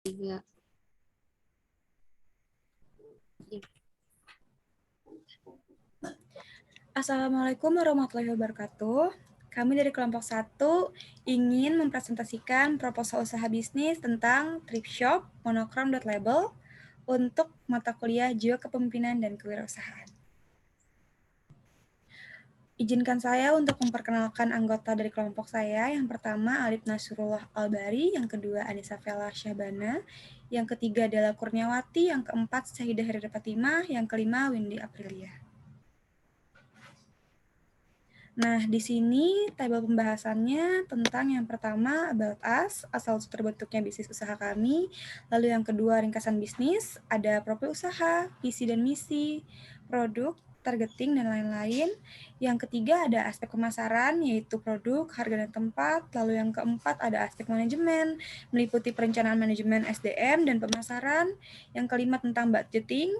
Tiga. Assalamualaikum warahmatullahi wabarakatuh. Kami dari kelompok 1 ingin mempresentasikan proposal usaha bisnis tentang thrift shop monokrom.label untuk mata kuliah Jiwa Kepemimpinan dan Kewirausahaan. Izinkan saya untuk memperkenalkan anggota dari kelompok saya. Yang pertama Alif Nasrullah Albari, yang kedua Anissa Vela Syahbana, yang ketiga adalah Kurniawati, yang keempat Syahidah Herida Fatimah, yang kelima Windy Aprilia. Nah, di sini tabel pembahasannya tentang yang pertama about us, asal terbentuknya bisnis usaha kami, lalu yang kedua ringkasan bisnis, ada profil usaha, visi dan misi, produk, targeting, dan lain-lain. Yang ketiga ada aspek pemasaran, yaitu produk, harga dan tempat, lalu yang keempat ada aspek manajemen, meliputi perencanaan manajemen SDM dan pemasaran, yang kelima tentang budgeting,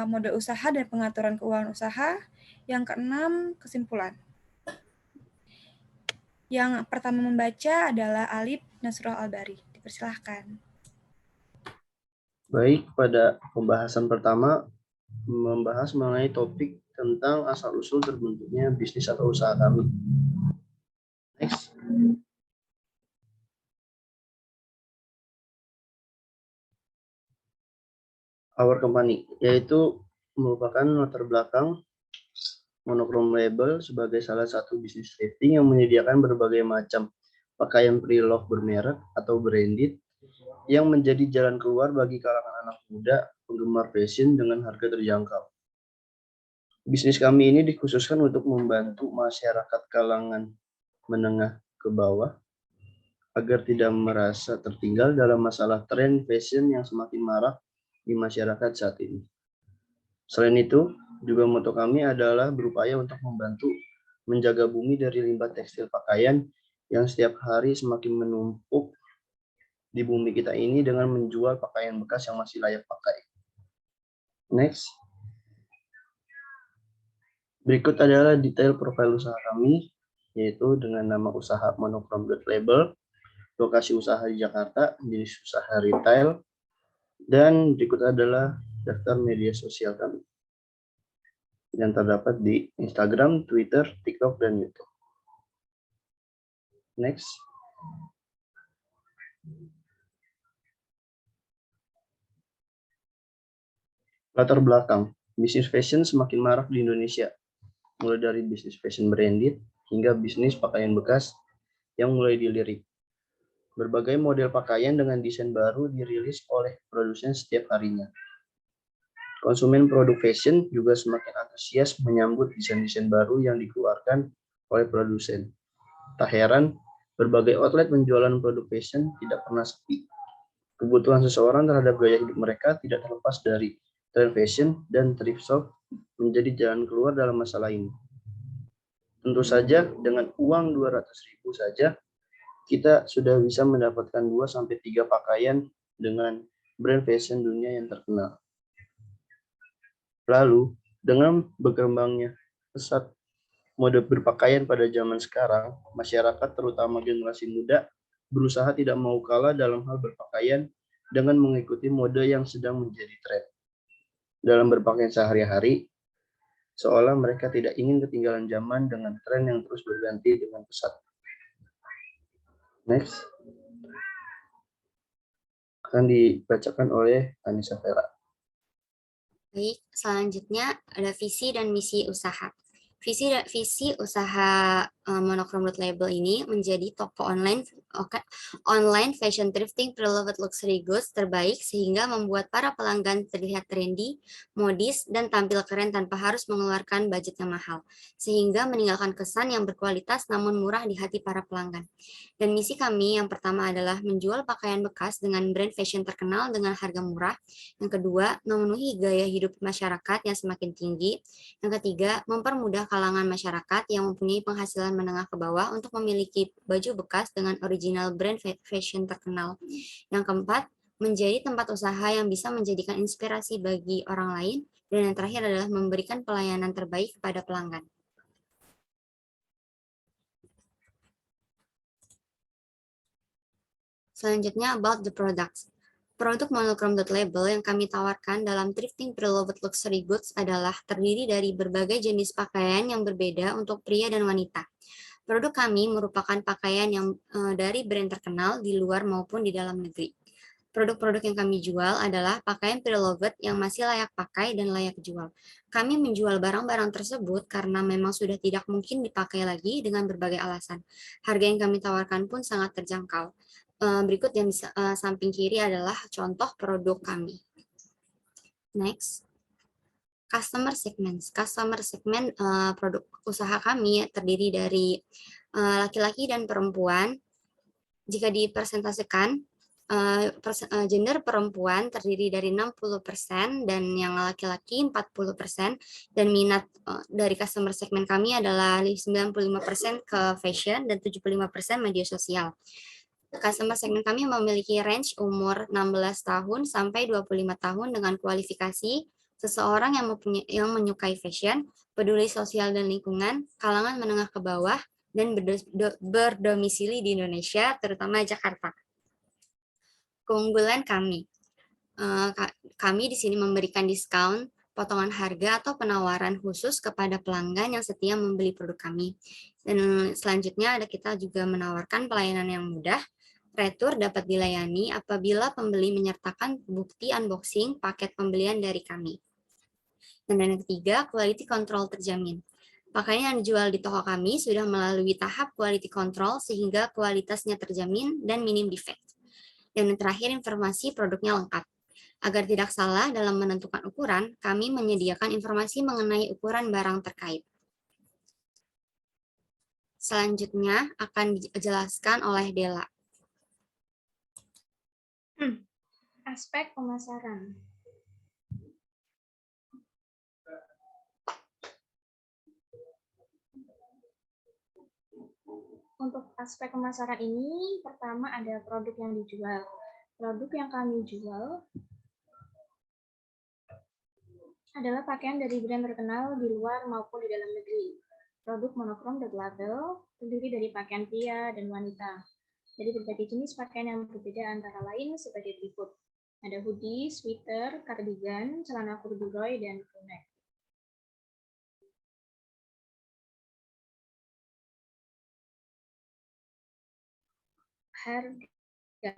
modal usaha dan pengaturan keuangan usaha, yang keenam kesimpulan. Yang pertama membaca adalah Alif Nasrullah Albari. Dipersilahkan. Baik, pada pembahasan pertama membahas mengenai topik tentang asal-usul terbentuknya bisnis atau usaha kami. Next. Our company, yaitu merupakan latar belakang Monokrom Label sebagai salah satu bisnis thrifting yang menyediakan berbagai macam pakaian pre-love bermerek atau branded yang menjadi jalan keluar bagi kalangan anak muda penggemar fashion dengan harga terjangkau. Bisnis kami ini dikhususkan untuk membantu masyarakat kalangan menengah ke bawah agar tidak merasa tertinggal dalam masalah tren fashion yang semakin marak di masyarakat saat ini. Selain itu, juga moto kami adalah berupaya untuk membantu menjaga bumi dari limbah tekstil pakaian yang setiap hari semakin menumpuk di bumi kita ini dengan menjual pakaian bekas yang masih layak pakai. Next. Berikut adalah detail profil usaha kami, yaitu dengan nama usaha monokrom.label, lokasi usaha di Jakarta, jenis usaha retail, dan berikut adalah daftar media sosial kami yang terdapat di Instagram, Twitter, TikTok, dan YouTube. Next. Latar belakang, bisnis fashion semakin marak di Indonesia, mulai dari bisnis fashion branded hingga bisnis pakaian bekas yang mulai dilirik. Berbagai model pakaian dengan desain baru dirilis oleh produsen setiap harinya. Konsumen produk fashion juga semakin antusias menyambut desain-desain baru yang dikeluarkan oleh produsen. Tak heran, berbagai outlet penjualan produk fashion tidak pernah sepi. Kebutuhan seseorang terhadap gaya hidup mereka tidak terlepas dari tren fashion dan thrift shop menjadi jalan keluar dalam masalah ini. Tentu saja dengan uang 200.000 saja kita sudah bisa mendapatkan 2-3 pakaian dengan brand fashion dunia yang terkenal. Lalu, dengan berkembangnya pesat mode berpakaian pada zaman sekarang, masyarakat terutama generasi muda berusaha tidak mau kalah dalam hal berpakaian dengan mengikuti mode yang sedang menjadi tren. Dalam berpakaian sehari-hari, seolah mereka tidak ingin ketinggalan zaman dengan tren yang terus berganti dengan pesat. Next. Akan dibacakan oleh Anissa Vela. Baik, selanjutnya ada visi dan misi usaha. Visi usaha monokrom.label ini menjadi toko online fashion thrifting pre-loved luxury goods terbaik sehingga membuat para pelanggan terlihat trendy, modis, dan tampil keren tanpa harus mengeluarkan budget yang mahal, sehingga meninggalkan kesan yang berkualitas namun murah di hati para pelanggan. Dan misi kami yang pertama adalah menjual pakaian bekas dengan brand fashion terkenal dengan harga murah. Yang kedua, memenuhi gaya hidup masyarakat yang semakin tinggi. Yang ketiga, mempermudah kalangan masyarakat yang mempunyai penghasilan menengah ke bawah untuk memiliki baju bekas dengan original brand fashion terkenal. Yang keempat, menjadi tempat usaha yang bisa menjadikan inspirasi bagi orang lain. Dan yang terakhir adalah memberikan pelayanan terbaik kepada pelanggan. Selanjutnya, about the products. Produk monochrome label yang kami tawarkan dalam thrifting preloved luxury goods adalah terdiri dari berbagai jenis pakaian yang berbeda untuk pria dan wanita. Produk kami merupakan pakaian yang dari brand terkenal di luar maupun di dalam negeri. Produk-produk yang kami jual adalah pakaian preloved yang masih layak pakai dan layak jual. Kami menjual barang-barang tersebut karena memang sudah tidak mungkin dipakai lagi dengan berbagai alasan. Harga yang kami tawarkan pun sangat terjangkau. Berikut yang di samping kiri adalah contoh produk kami. Next. Customer segment. Customer segment produk usaha kami terdiri dari laki-laki dan perempuan. Jika dipresentasikan, gender perempuan terdiri dari 60% dan yang laki-laki 40%, dan minat dari customer segment kami adalah 95% ke fashion dan 75% media sosial. Customer segment kami memiliki range umur 16 tahun sampai 25 tahun dengan kualifikasi seseorang yang menyukai fashion, peduli sosial dan lingkungan, kalangan menengah ke bawah, dan berdomisili di Indonesia, terutama Jakarta. Keunggulan kami. Kami di sini memberikan diskon, potongan harga atau penawaran khusus kepada pelanggan yang setia membeli produk kami. Dan selanjutnya kita juga menawarkan pelayanan yang mudah. Retur dapat dilayani apabila pembeli menyertakan bukti unboxing paket pembelian dari kami. Dan yang ketiga, quality control terjamin. Pakaian yang dijual di toko kami sudah melalui tahap quality control sehingga kualitasnya terjamin dan minim defect. Dan yang terakhir, informasi produknya lengkap. Agar tidak salah dalam menentukan ukuran, kami menyediakan informasi mengenai ukuran barang terkait. Selanjutnya akan dijelaskan oleh Della. Aspek pemasaran. Untuk aspek pemasaran ini, pertama ada produk yang dijual. Produk yang kami jual adalah pakaian dari brand terkenal di luar maupun di dalam negeri. Produk monochrome label terdiri dari pakaian pria dan wanita. Jadi berbagai jenis pakaian yang berbeda antara lain sebagai berikut. Ada hoodie, sweater, cardigan, celana corduroy, dan crew-neck. Harga.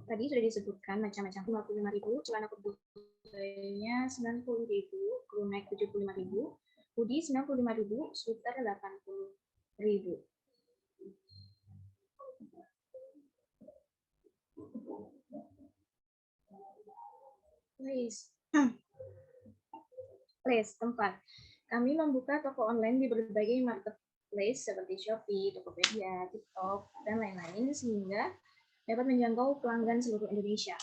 Tadi sudah disebutkan macam-macam, 55.000, celana corduroy-nya 90.000, crew-neck 75.000, hoodie 95.000, sweater 80.000. Place tempat. Kami membuka toko online di berbagai marketplace seperti Shopee, Tokopedia, TikTok, dan lain-lain sehingga dapat menjangkau pelanggan seluruh Indonesia.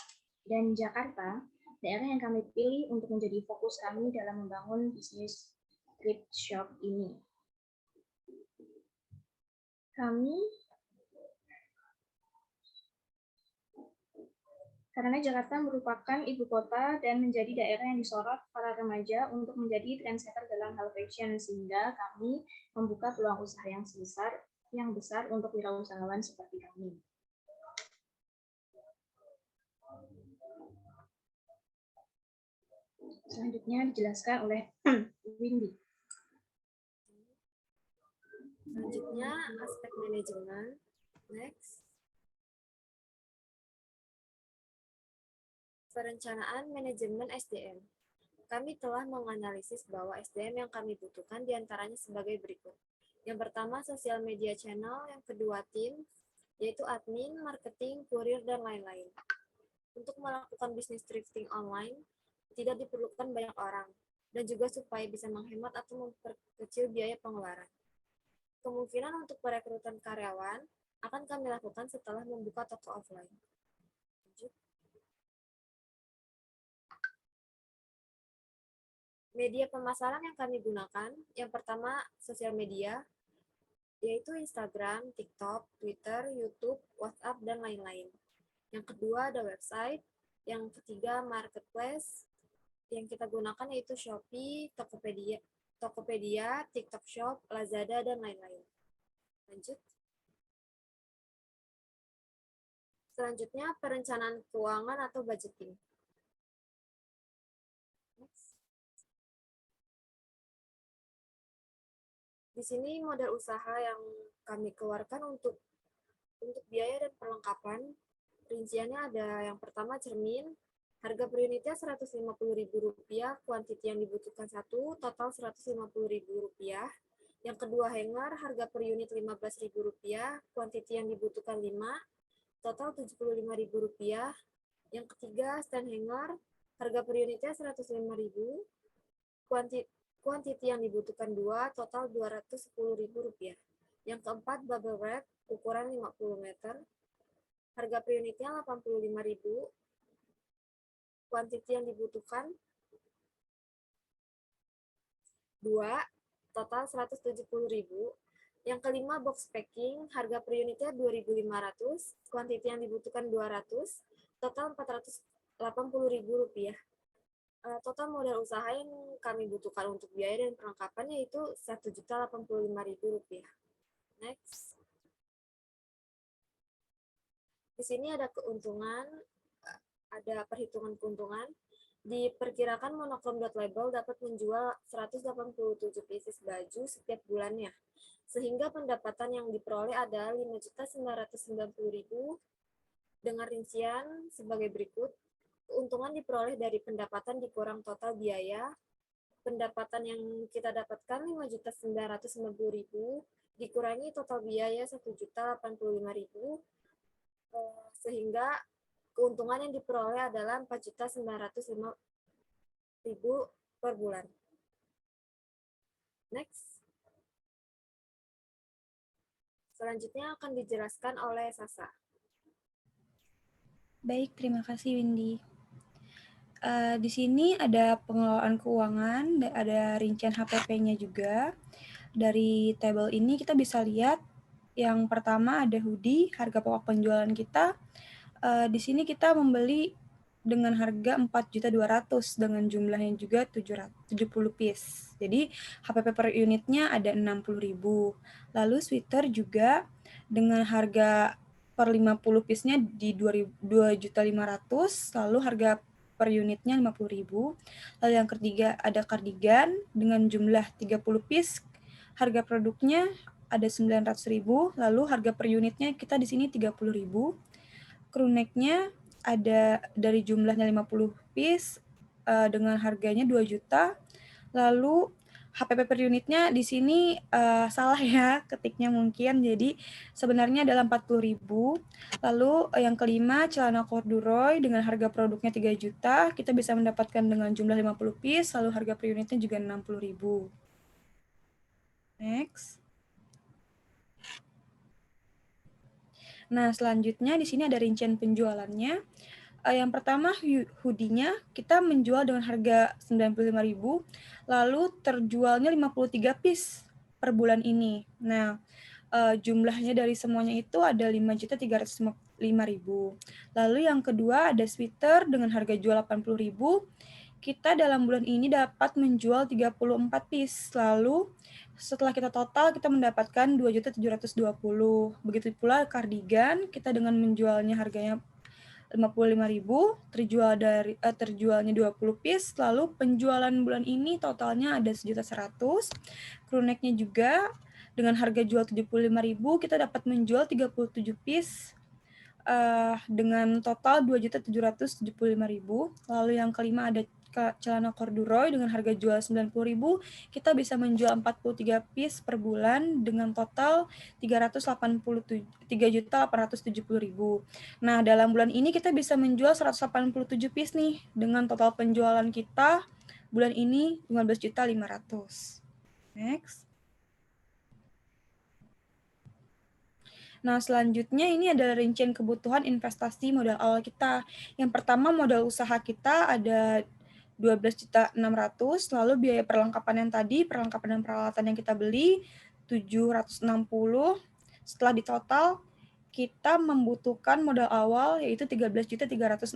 Dan Jakarta, daerah yang kami pilih untuk menjadi fokus kami dalam membangun bisnis thrift shop ini. Karena Jakarta merupakan ibu kota dan menjadi daerah yang disorot para remaja untuk menjadi trendsetter dalam hal fashion, sehingga kami membuka peluang usaha yang besar untuk wirausahawan seperti kami. Selanjutnya dijelaskan oleh Windy. Selanjutnya aspek manajemen. Next. Perencanaan manajemen SDM. Kami telah menganalisis bahwa SDM yang kami butuhkan diantaranya sebagai berikut. Yang pertama, sosial media channel. Yang kedua, tim, yaitu admin, marketing, kurir, dan lain-lain. Untuk melakukan bisnis thrifting online, tidak diperlukan banyak orang, dan juga supaya bisa menghemat atau memperkecil biaya pengeluaran. Kemungkinan untuk perekrutan karyawan akan kami lakukan setelah membuka toko offline. Lanjut. Media pemasaran yang kami gunakan, yang pertama sosial media, yaitu Instagram, TikTok, Twitter, YouTube, WhatsApp, dan lain-lain. Yang kedua ada website, yang ketiga marketplace, yang kita gunakan yaitu Shopee, Tokopedia, TikTok Shop, Lazada, dan lain-lain. Lanjut. Selanjutnya, perencanaan keuangan atau budgeting. Next. Di sini modal usaha yang kami keluarkan untuk biaya dan perlengkapan. Rinciannya ada yang pertama cermin, harga per unitnya Rp150.000, kuantiti yang dibutuhkan 1, total Rp150.000. Yang kedua hanger, harga per unit Rp15.000, kuantiti yang dibutuhkan 5, total Rp75.000. Yang ketiga stand hanger, harga per unitnya Rp105.000, kuantiti yang dibutuhkan 2, total Rp210.000. Yang keempat bubble wrap, ukuran 50 meter, harga per unitnya Rp85.000, kuantiti yang dibutuhkan 2, total Rp170.000. Yang kelima box packing, harga per unitnya Rp2.500, kuantiti yang dibutuhkan 200, total Rp480.000. Total modal usaha yang kami butuhkan untuk biaya dan perlengkapan yaitu Rp1.085.000. Next. Di sini ada keuntungan, ada perhitungan keuntungan. Diperkirakan Monokrom.Label dapat menjual 187 pieces baju setiap bulannya, sehingga pendapatan yang diperoleh adalah Rp5.990.000 dengan rincian sebagai berikut. Keuntungan diperoleh dari pendapatan dikurang total biaya. Pendapatan yang kita dapatkan Rp5.990.000 dikurangi total biaya Rp1.085.000, sehingga keuntungan yang diperoleh adalah Rp4.905.000 per bulan. Next. Selanjutnya akan dijelaskan oleh Sasa. Baik, terima kasih Windy. Di sini ada pengelolaan keuangan, ada rincian HPP-nya juga. Dari tabel ini kita bisa lihat yang pertama ada hoodie, harga pokok penjualan kita. Di sini kita membeli dengan harga 4.200.000 dengan jumlahnya juga 70 piece. Jadi HPP per unitnya ada 60.000. Lalu sweater juga dengan harga per 50 piece-nya di 2.500.000, lalu harga per unitnya 50.000. Lalu yang ketiga ada cardigan dengan jumlah 30 piece, harga produknya ada 900.000, lalu harga per unitnya kita di sini 30.000. Crew neck-nya ada dari jumlahnya 50 piece dengan harganya 2 juta. Lalu HPP per unitnya di sini salah ya ketiknya mungkin, jadi sebenarnya adalah 40.000. Lalu yang kelima celana corduroy dengan harga produknya 3 juta, kita bisa mendapatkan dengan jumlah 50 piece, lalu harga per unitnya juga 60.000. Next. Nah, selanjutnya di sini ada rincian penjualannya. Yang pertama hoodie-nya kita menjual dengan harga 95.000, lalu terjualnya 53 piece per bulan ini. Nah, jumlahnya dari semuanya itu ada 5.305.000. Lalu yang kedua ada sweater dengan harga jual 80.000. Kita dalam bulan ini dapat menjual 34 piece. Lalu setelah kita total kita mendapatkan 2.720.000. Begitu pula cardigan, kita dengan menjualnya harganya 55.000, terjualnya 20 piece, lalu penjualan bulan ini totalnya ada 1.100.000. Crew neck-nya juga dengan harga jual 75.000, kita dapat menjual 37 piece dengan total 2.775.000. Lalu yang kelima ada celana corduroy dengan harga jual 90.000, kita bisa menjual 43 piece per bulan dengan total 3.870.000. Nah, dalam bulan ini kita bisa menjual 187 piece nih dengan total penjualan kita bulan ini 15.500.000. Next. Nah, selanjutnya ini adalah rincian kebutuhan investasi modal awal kita. Yang pertama modal usaha kita ada 12.600.000, lalu biaya perlengkapan yang tadi, perlengkapan dan peralatan yang kita beli 760. Setelah ditotal, kita membutuhkan modal awal yaitu 13.360.000.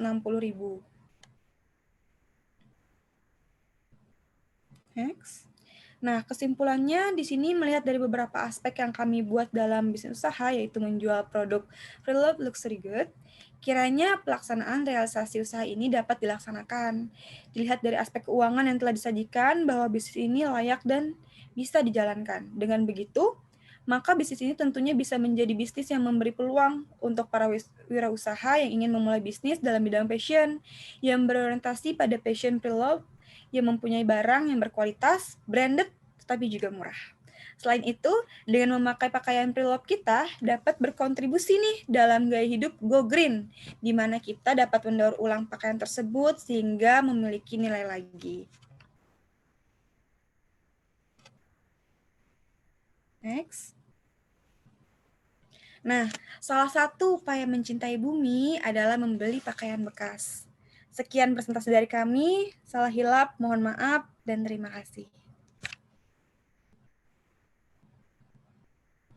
Next. Nah, kesimpulannya di sini melihat dari beberapa aspek yang kami buat dalam bisnis usaha, yaitu menjual produk pre-loved luxury good, kiranya pelaksanaan realisasi usaha ini dapat dilaksanakan. Dilihat dari aspek keuangan yang telah disajikan bahwa bisnis ini layak dan bisa dijalankan. Dengan begitu, maka bisnis ini tentunya bisa menjadi bisnis yang memberi peluang untuk para wirausaha yang ingin memulai bisnis dalam bidang fashion, yang berorientasi pada fashion pre-loved, yang mempunyai barang yang berkualitas, branded, tetapi juga murah. Selain itu, dengan memakai pakaian pre-loved kita dapat berkontribusi nih dalam gaya hidup go green, di mana kita dapat mendaur ulang pakaian tersebut sehingga memiliki nilai lagi. Next. Nah, salah satu upaya mencintai bumi adalah membeli pakaian bekas. Sekian presentasi dari kami, salah hilap, mohon maaf, dan terima kasih.